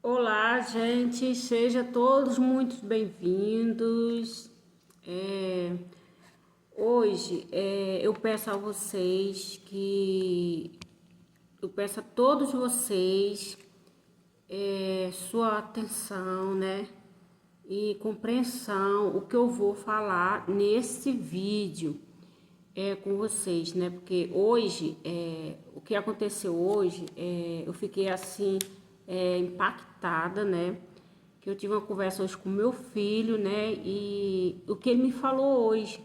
Olá, gente, sejam todos muito bem-vindos. Hoje eu peço a vocês eu peço a todos vocês sua atenção, né, e compreensão o que eu vou falar nesse vídeo com vocês, né, porque hoje o que aconteceu hoje eu fiquei assim impactada, né? Que eu tive uma conversa hoje com meu filho, né? E o que ele me falou hoje.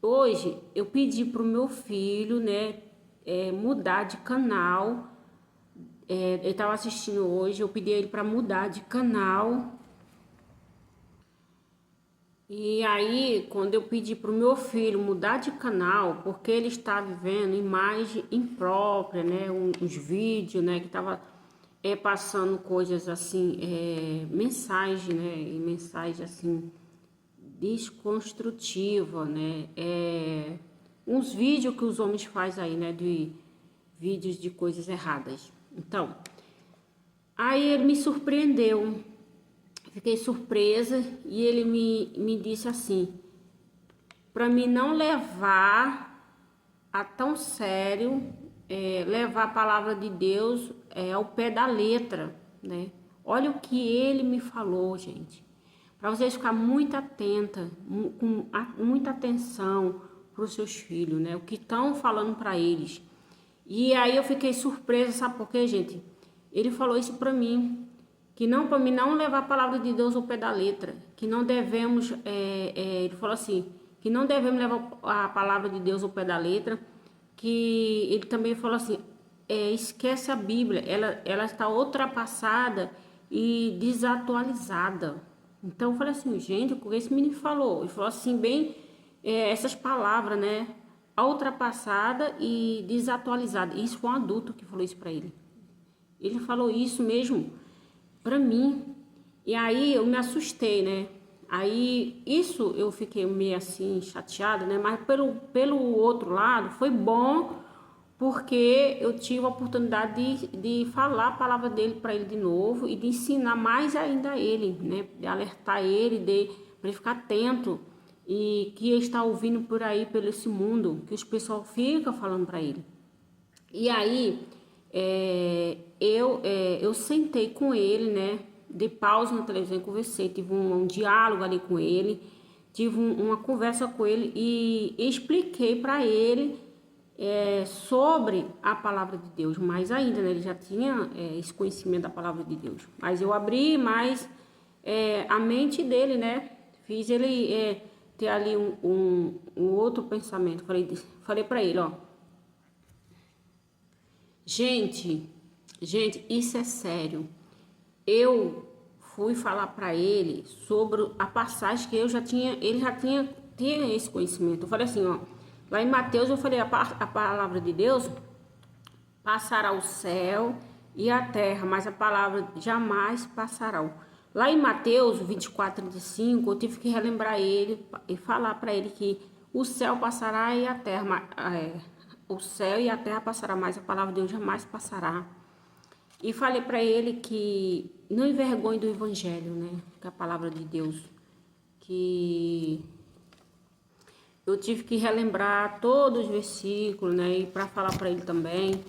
Hoje eu pedi pro meu filho, né? Mudar de canal. Ele estava assistindo hoje, eu pedi a ele para mudar de canal. E aí, quando eu pedi pro meu filho mudar de canal, porque ele está vivendo imagem imprópria, né? Uns vídeos, né? Que tava passando coisas assim, mensagem, né? E mensagem assim, desconstrutiva, né? Uns vídeos que os homens fazem aí, né? De vídeos de coisas erradas. Então, aí ele me surpreendeu. Fiquei surpresa e ele me disse assim, para mim não levar a tão sério, levar a palavra de Deus ao pé da letra, né? Olha o que ele me falou, gente. Para vocês ficar muito atenta, com muita atenção para os seus filhos, né? O que estão falando para eles. E aí eu fiquei surpresa, sabe por quê, gente? Ele falou isso para mim, que não, para mim não levar a palavra de Deus ao pé da letra, que não devemos, ele falou assim, que não devemos levar a palavra de Deus ao pé da letra, que ele também falou assim, esquece a Bíblia, ela está ultrapassada e desatualizada. Então eu falei assim, gente, o que esse menino falou? Ele falou assim, bem, essas palavras, né? Ultrapassada e desatualizada. Isso foi um adulto que falou isso para ele. Ele falou isso mesmo pra mim. E aí eu me assustei, né? Aí isso eu fiquei meio assim chateada, né? Mas pelo outro lado foi bom porque eu tive a oportunidade de falar a palavra dele para ele de novo e de ensinar mais ainda a ele, né? De alertar ele, para ele ficar atento e que ele está ouvindo por aí pelo esse mundo que os pessoal fica falando para ele. E aí eu sentei com ele, né? De pausa na televisão, conversei, tive um diálogo ali com ele, tive uma conversa com ele e expliquei para ele sobre a palavra de Deus, mais ainda, né? Ele já tinha esse conhecimento da palavra de Deus, mas eu abri mais a mente dele, né? Fiz ele ter ali um outro pensamento. Falei para ele, ó. Gente, isso é sério. Eu fui falar para ele sobre a passagem que ele já tinha esse conhecimento. Eu falei assim, ó, lá em Mateus eu falei a palavra de Deus passará o céu e a terra, mas a palavra jamais passará. Lá em Mateus 24:35, eu tive que relembrar ele e falar para ele que o céu passará e a terra, o céu e a terra passará, mas a palavra de Deus jamais passará. E falei para ele que não envergonhe do evangelho, né? Que é a palavra de Deus. Que eu tive que relembrar todos os versículos, né? E para falar para ele também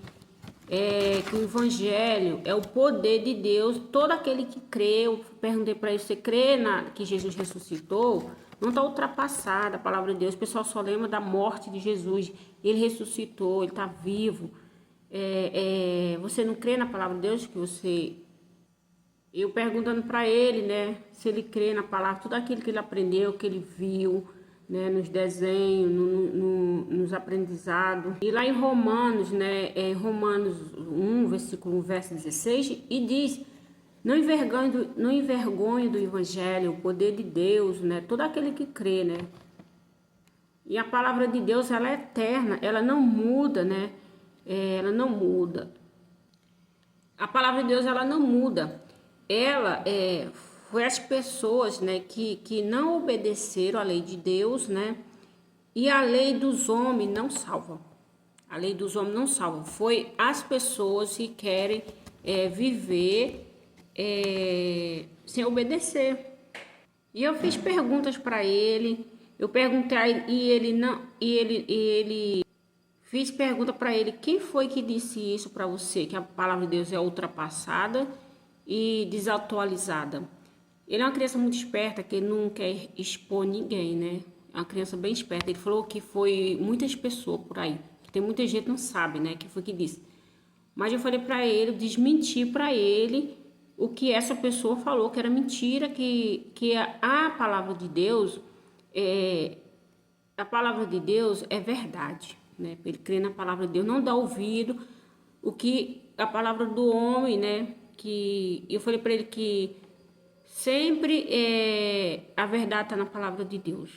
que o evangelho é o poder de Deus. Todo aquele que crê, eu perguntei para ele, você crê que Jesus ressuscitou? Não está ultrapassada a palavra de Deus. O pessoal só lembra da morte de Jesus. Ele ressuscitou, ele está vivo. Você não crê na palavra de Deus que você... Eu perguntando para ele, né, se ele crê na palavra, tudo aquilo que ele aprendeu, que ele viu, né, nos desenhos, nos aprendizados. E lá em Romanos, né, Romanos 1, versículo 1, verso 16, e diz, não envergonhe do evangelho, o poder de Deus, né, todo aquele que crê, né. E a palavra de Deus, ela é eterna, ela não muda, né, ela não muda. A palavra de Deus, ela não muda. Ela foi as pessoas, né, que não obedeceram à lei de Deus, né, e a lei dos homens não salva. A lei dos homens não salva. Foi as pessoas que querem viver sem obedecer. E eu fiz perguntas para ele, eu perguntei a ele, e ele não, e ele fiz pergunta para ele, quem foi que disse isso para você, que a palavra de Deus é ultrapassada e desatualizada? Ele é uma criança muito esperta, que ele não quer expor ninguém, né? É uma criança bem esperta. Ele falou que foi muitas pessoas por aí. Tem muita gente que não sabe, né? Quem foi que disse. Mas eu falei para ele, desmenti para ele o que essa pessoa falou, que era mentira, que a palavra de Deus é verdade, né? Ele crê na palavra de Deus, não dá ouvido o que a palavra do homem, né? Que eu falei para ele que sempre a verdade está na palavra de Deus.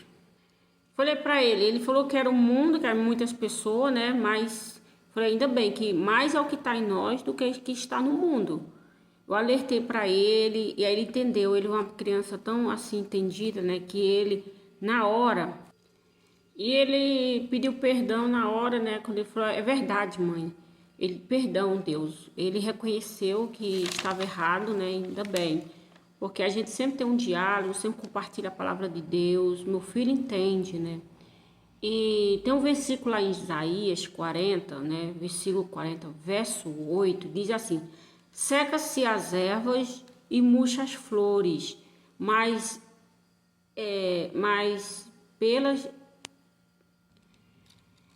Falei para ele falou que era o mundo, que eram muitas pessoas, né? Mas falei, ainda bem que mais é o que está em nós do que o que está no mundo. Eu alertei para ele e aí ele entendeu. Ele é uma criança tão assim entendida, né? Que ele, na hora, e ele pediu perdão na hora, né? Quando ele falou, é verdade, mãe. Ele, perdão, Deus. Ele reconheceu que estava errado, né? Ainda bem. Porque a gente sempre tem um diálogo, sempre compartilha a palavra de Deus. Meu filho entende, né? E tem um versículo lá em Isaías 40, né? Versículo 40, verso 8, diz assim: seca-se as ervas e murcha as flores, mas pelas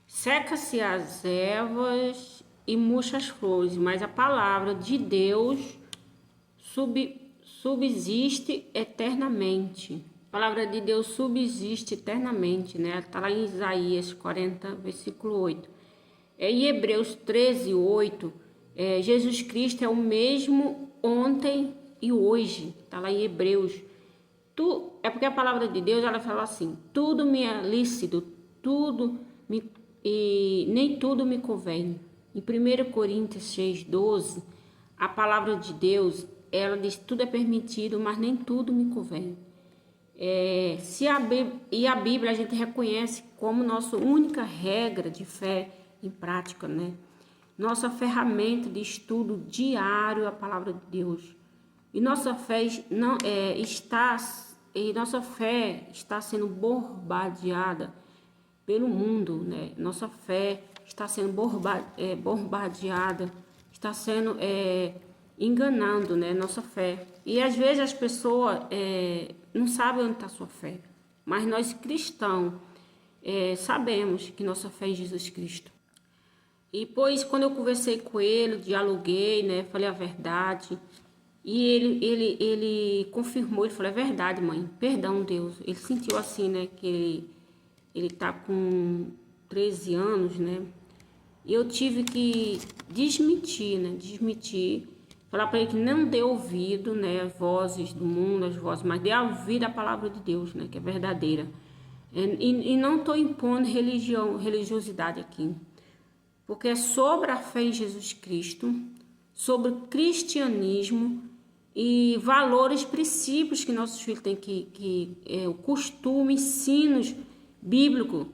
seca-se as ervas e murcha as flores, mas a palavra de Deus subsiste eternamente. A palavra de Deus subsiste eternamente, né? Está lá em Isaías 40, versículo 8. Em Hebreus 13, 8, Jesus Cristo é o mesmo ontem e hoje. Está lá em Hebreus. É porque a palavra de Deus, ela fala assim, tudo me é lícito, e nem tudo me convém. Em 1 Coríntios 6, 12, a palavra de Deus, ela diz, tudo é permitido, mas nem tudo me convém. E a Bíblia a gente reconhece como nossa única regra de fé em prática, né? Nossa ferramenta de estudo diário a palavra de Deus. E nossa fé está sendo bombardeada pelo mundo, né? Nossa fé está sendo bombardeada, está sendo enganando, né? Nossa fé. E às vezes as pessoas não sabem onde está a sua fé, mas nós cristãos sabemos que nossa fé é em Jesus Cristo. E pois quando eu conversei com ele, dialoguei, né? Falei a verdade. E ele confirmou, ele falou, é verdade, mãe, perdão, Deus. Ele sentiu assim, né, que ele tá com 13 anos, né, e eu tive que desmentir, falar para ele que não dê ouvido, né, às vozes do mundo, às vozes, mas dê ouvido à palavra de Deus, né, que é verdadeira. E não estou impondo religiosidade aqui, porque é sobre a fé em Jesus Cristo, sobre o cristianismo, e valores, princípios que nossos filhos têm o costume, ensinos bíblicos,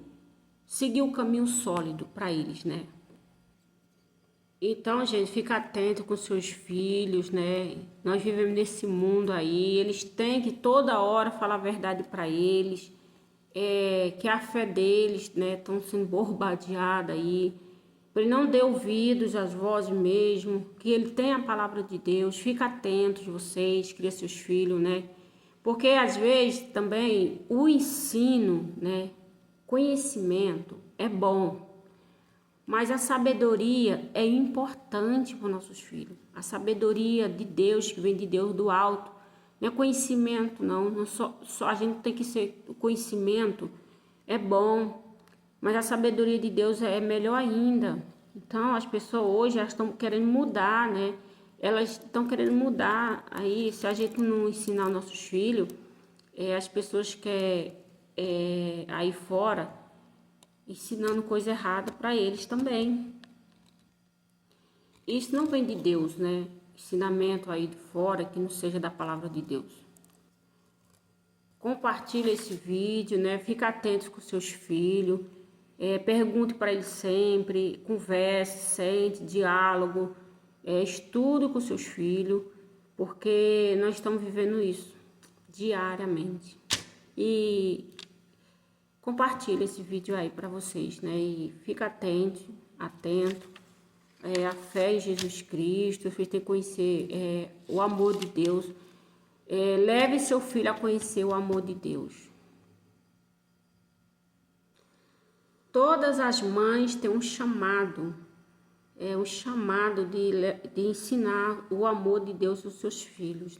seguir o caminho sólido para eles, né? Então, gente, fica atento com seus filhos, né? Nós vivemos nesse mundo aí, eles têm que toda hora falar a verdade para eles, que a fé deles, né, estão sendo bombardeada aí. Ele não dê ouvidos às vozes mesmo, que ele tem a palavra de Deus. Fica atentos vocês, cria seus filhos, né? Porque às vezes também o ensino, né? Conhecimento é bom, mas a sabedoria é importante para os nossos filhos. A sabedoria de Deus, que vem de Deus do alto, não é conhecimento, não só a gente tem que ser, o conhecimento é bom, mas a sabedoria de Deus é melhor ainda. Então, as pessoas hoje elas estão querendo mudar, né? Elas estão querendo mudar. Aí, se a gente não ensinar os nossos filhos, as pessoas querem aí fora ensinando coisa errada para eles também. Isso não vem de Deus, né? Ensinamento aí de fora que não seja da palavra de Deus. Compartilha esse vídeo, né? Fica atento com seus filhos. Pergunte para eles sempre, converse, sente, diálogo, estude com seus filhos, porque nós estamos vivendo isso diariamente. E compartilha esse vídeo aí para vocês, né? E fica atento. A fé em Jesus Cristo, vocês têm que conhecer o amor de Deus. Leve seu filho a conhecer o amor de Deus. Todas as mães têm um chamado, um chamado de ensinar o amor de Deus aos seus filhos.